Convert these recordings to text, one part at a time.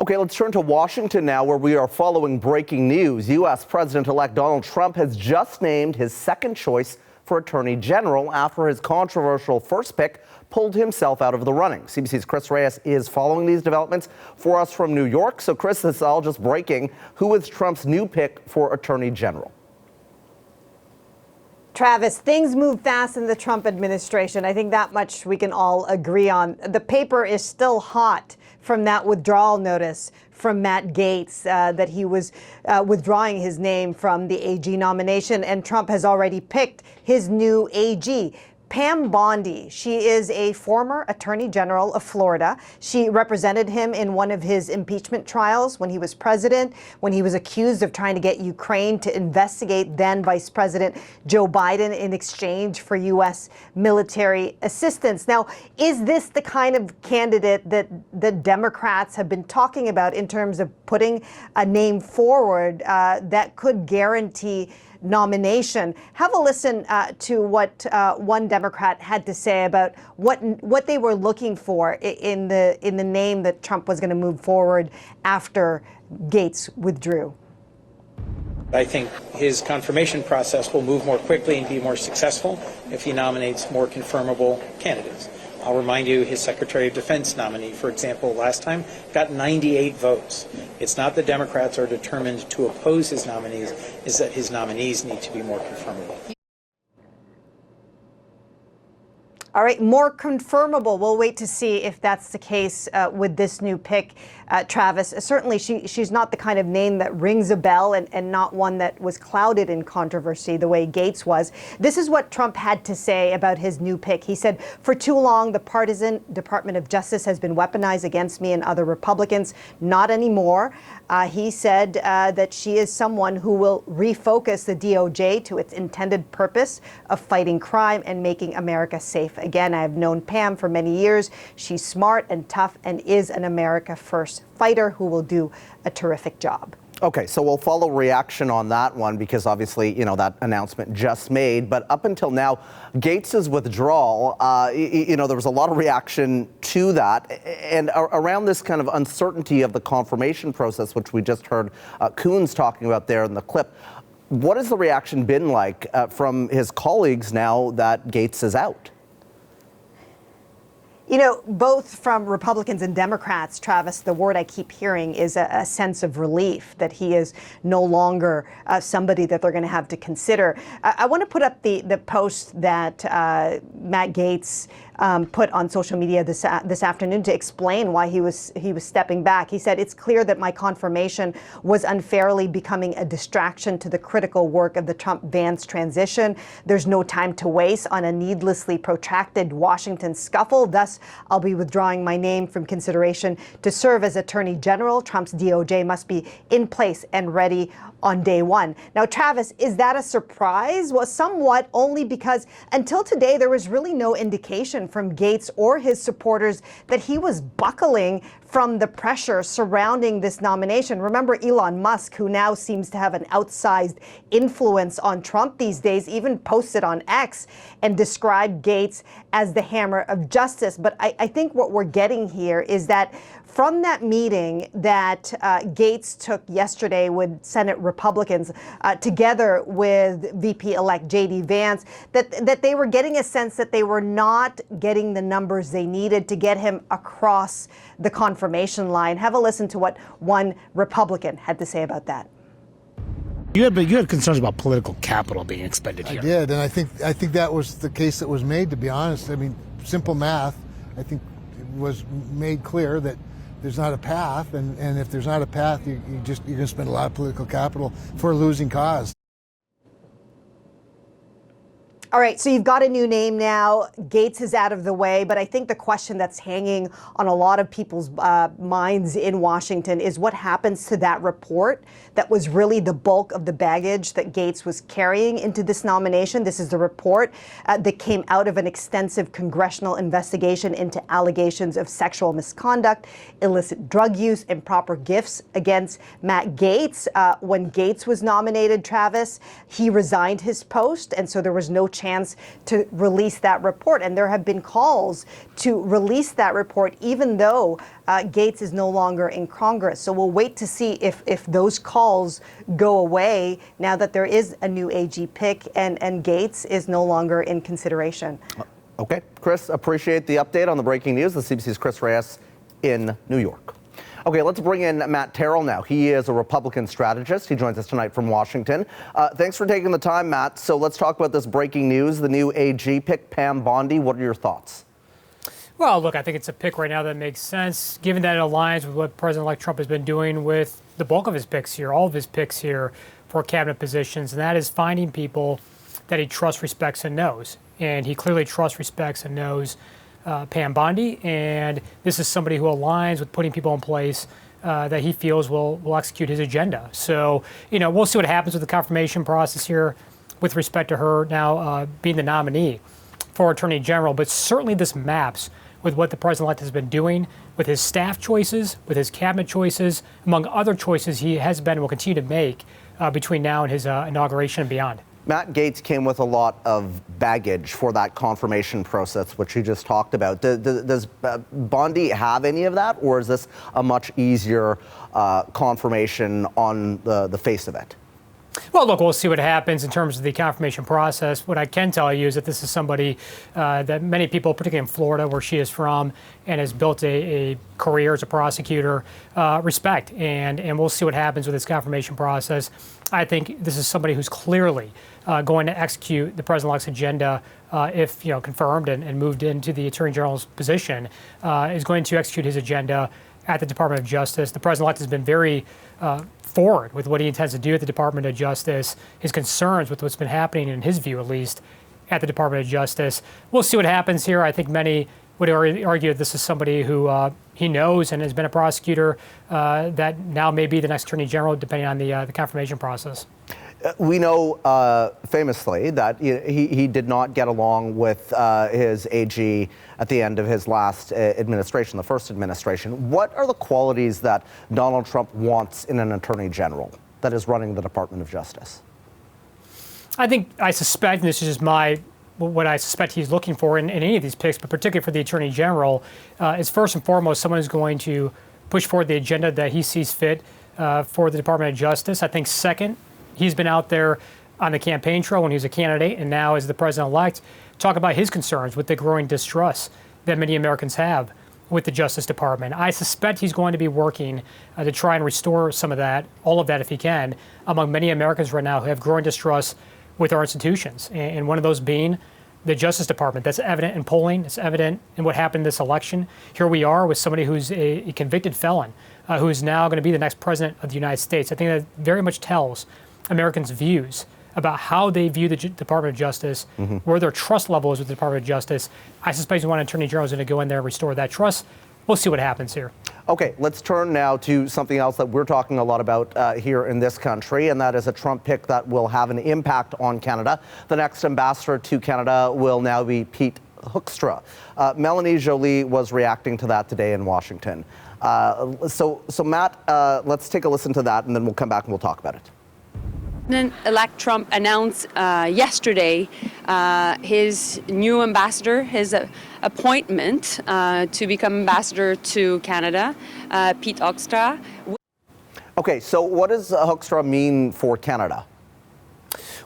Okay, let's turn to Washington now, where we are following breaking news. U.S. President-elect Donald Trump has just named his second choice for Attorney General after his controversial first pick pulled himself out of the running. CBC's Chris Reyes is following these developments for us from New York. So, Chris, this is all just breaking. Who is Trump's new pick for Attorney General? Travis, things move fast in the Trump administration. I think that much we can all agree on. The paper is still hot from that withdrawal notice from Matt Gaetz that he was withdrawing his name from the AG nomination, and Trump has already picked his new AG. Pam Bondi, she is a former Attorney General of Florida. She represented him in one of his impeachment trials when he was president, when he was accused of trying to get Ukraine to investigate then Vice President Joe Biden in exchange for U.S. military assistance. Now, is this the kind of candidate that the Democrats have been talking about in terms of putting a name forward that could guarantee nomination? Have a listen to what one Democrat had to say about what they were looking for in the name that Trump was going to move forward after Gaetz withdrew. I think his confirmation process will move more quickly and be more successful if he nominates more confirmable candidates. I'll remind you, his Secretary of Defense nominee, for example, last time got 98 votes. It's not that Democrats are determined to oppose his nominees, it's that his nominees need to be more confirmable. All right, more confirmable. We'll wait to see if that's the case with this new pick, Travis. Certainly, she's not the kind of name that rings a bell and not one that was clouded in controversy the way Gaetz was. This is what Trump had to say about his new pick. He said, "For too long, the partisan Department of Justice has been weaponized against me and other Republicans. Not anymore." He said that she is someone who will refocus the DOJ to its intended purpose of fighting crime and making America safe again. I have known Pam for many years. She's smart and tough and is an America First fighter who will do a terrific job. Okay, so we'll follow reaction on that one because obviously, you know, that announcement just made. But up until now, Gaetz's withdrawal, there was a lot of reaction to that. And around this kind of uncertainty of the confirmation process, which we just heard Coons talking about there in the clip, what has the reaction been like from his colleagues now that Gaetz is out? You know, both from Republicans and Democrats, Travis, the word I keep hearing is a sense of relief that he is no longer somebody that they're going to have to consider. I want to put up the post that Matt Gaetz put on social media this afternoon to explain why he was stepping back. He said, "It's clear that my confirmation was unfairly becoming a distraction to the critical work of the Trump-Vance transition. There's no time to waste on a needlessly protracted Washington scuffle. Thus, I'll be withdrawing my name from consideration to serve as Attorney General. Trump's DOJ must be in place and ready on day one." Now, Travis, is that a surprise? Well, somewhat, only because until today, there was really no indication from Gaetz or his supporters that he was buckling from the pressure surrounding this nomination. Remember, Elon Musk, who now seems to have an outsized influence on Trump these days, even posted on X and described Gaetz as the hammer of justice. But I think what we're getting here is that from that meeting that Gaetz took yesterday with Senate Republicans, together with VP-elect J.D. Vance, that they were getting a sense that they were not getting the numbers they needed to get him across the confirmation line. Have a listen to what one Republican had to say about that. You had concerns about political capital being expended here. I did, and I think that was the case that was made, to be honest. I mean, simple math, I think it was made clear that there's not a path, and if there's not a path, you're going to spend a lot of political capital for a losing cause. All right, so you've got a new name now. Gaetz is out of the way, but I think the question that's hanging on a lot of people's minds in Washington is what happens to that report that was really the bulk of the baggage that Gaetz was carrying into this nomination. This is the report that came out of an extensive congressional investigation into allegations of sexual misconduct, illicit drug use, improper gifts against Matt Gaetz. When Gaetz was nominated, Travis, he resigned his post, and so there was no chance to release that report. And there have been calls to release that report, even though Gaetz is no longer in Congress. So we'll wait to see if those calls go away now that there is a new AG pick and Gaetz is no longer in consideration. Okay, Chris, appreciate the update on the breaking news. The CBC's Chris Reyes in New York. Okay, let's bring in Matt Terrell now. He is a Republican strategist. He joins us tonight from Washington. Thanks for taking the time, Matt. So let's talk about this breaking news, the new AG pick, Pam Bondi. What are your thoughts? Well, look, I think it's a pick right now that makes sense, given that it aligns with what President-elect Trump has been doing with the bulk of his picks here, all of his picks here for cabinet positions, and that is finding people that he trusts, respects, and knows. And he clearly trusts, respects, and knows Pam Bondi, and this is somebody who aligns with putting people in place that he feels will execute his agenda. So, we'll see what happens with the confirmation process here with respect to her now being the nominee for Attorney General, but certainly this maps with what the President-elect has been doing with his staff choices, with his cabinet choices, among other choices he has been and will continue to make between now and his inauguration and beyond. Matt Gaetz came with a lot of baggage for that confirmation process, which you just talked about. Does Bondi have any of that, or is this a much easier confirmation on the face of it? Well, look, we'll see what happens in terms of the confirmation process. What I can tell you is that this is somebody that many people, particularly in Florida, where she is from, and has built a career as a prosecutor, respect. And we'll see what happens with this confirmation process. I think this is somebody who's clearly going to execute the President-elect's agenda if confirmed and moved into the Attorney General's position, is going to execute his agenda at the Department of Justice. The President-elect has been very forward with what he intends to do at the Department of Justice, his concerns with what's been happening, in his view at least, at the Department of Justice. We'll see what happens here. I think many would argue that this is somebody who he knows and has been a prosecutor that now may be the next Attorney General, depending on the confirmation process. We know famously that he did not get along with his AG at the end of his last administration, the first administration. What are the qualities that Donald Trump wants in an Attorney General that is running the Department of Justice? I suspect, and this is just what I suspect he's looking for in any of these picks, but particularly for the Attorney General, is first and foremost someone who's going to push forward the agenda that he sees fit for the Department of Justice. I think second, he's been out there on the campaign trail when he was a candidate and now as the President-elect, talk about his concerns with the growing distrust that many Americans have with the Justice Department. I suspect he's going to be working to try and restore some of that, all of that if he can, among many Americans right now who have growing distrust with our institutions. And one of those being the Justice Department. That's evident in polling. It's evident in what happened this election. Here we are with somebody who's a convicted felon who is now going to be the next president of the United States. I think that very much tells Americans' views about how they view the Department of Justice, where their trust level is with the Department of Justice. I suspect one Attorney General is going to go in there and restore that trust. We'll see what happens here. Okay, let's turn now to something else that we're talking a lot about here in this country, and that is a Trump pick that will have an impact on Canada. The next ambassador to Canada will now be Pete Hoekstra. Melanie Joly was reacting to that today in Washington. So Matt, let's take a listen to that, and then we'll come back and we'll talk about it. President-elect Trump announced yesterday his new ambassador, his appointment to become ambassador to Canada, Pete Hoekstra. Okay, so what does Hoekstra mean for Canada?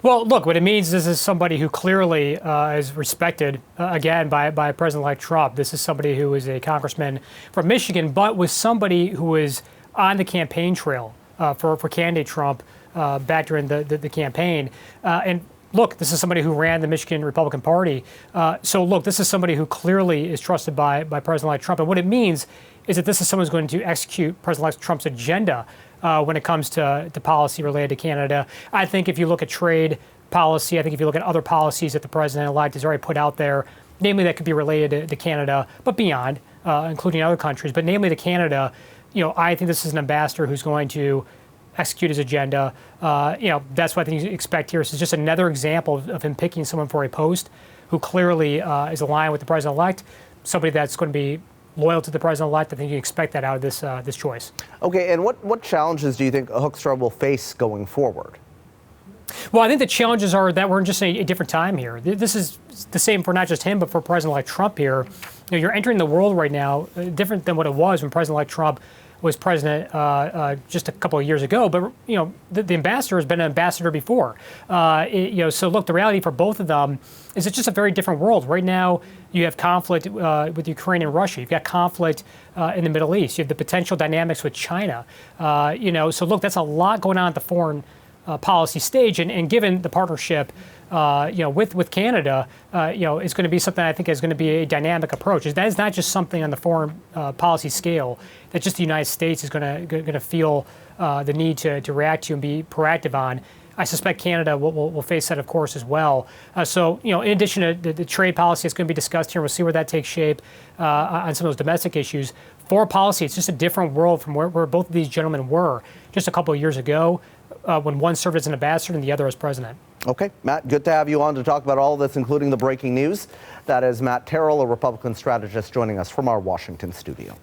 Well, look, what it means is this is somebody who clearly is respected, again, by President-elect Trump. This is somebody who is a congressman from Michigan, but was somebody who was on the campaign trail for candidate Trump back during the campaign. And look, this is somebody who ran the Michigan Republican Party. So look, this is somebody who clearly is trusted by President-elect Trump. And what it means is that this is someone who's going to execute President-elect Trump's agenda when it comes to policy related to Canada. I think if you look at trade policy, I think if you look at other policies that the President-elect has already put out there, namely that could be related to Canada, but beyond, including other countries, but namely to Canada, I think this is an ambassador who's going to execute his agenda. That's what I think you expect here. This is just another example of him picking someone for a post who clearly is aligned with the President-elect, somebody that's going to be loyal to the President-elect. I think you expect that out of this choice. Okay, and what challenges do you think Hoekstra will face going forward? Well, I think the challenges are that we're in just a different time here. This is the same for not just him, but for President-elect Trump here. You're entering the world right now different than what it was when President-elect Trump was president just a couple of years ago. But the ambassador has been an ambassador before. So look, the reality for both of them is it's just a very different world. Right now, you have conflict with Ukraine and Russia. You've got conflict in the Middle East. You have the potential dynamics with China. So look, that's a lot going on at the foreign policy stage, and given the partnership, with Canada, it's going to be something I think is going to be a dynamic approach. That is not just something on the foreign policy scale that just the United States is going to feel the need to react to and be proactive on. I suspect Canada will face that, of course, as well. In addition to the trade policy that's going to be discussed here, we'll see where that takes shape on some of those domestic issues. Foreign policy, it's just a different world from where both of these gentlemen were just a couple of years ago when one served as an ambassador and the other as president. Okay, Matt, good to have you on to talk about all of this, including the breaking news. That is Matt Terrell, a Republican strategist, joining us from our Washington studio.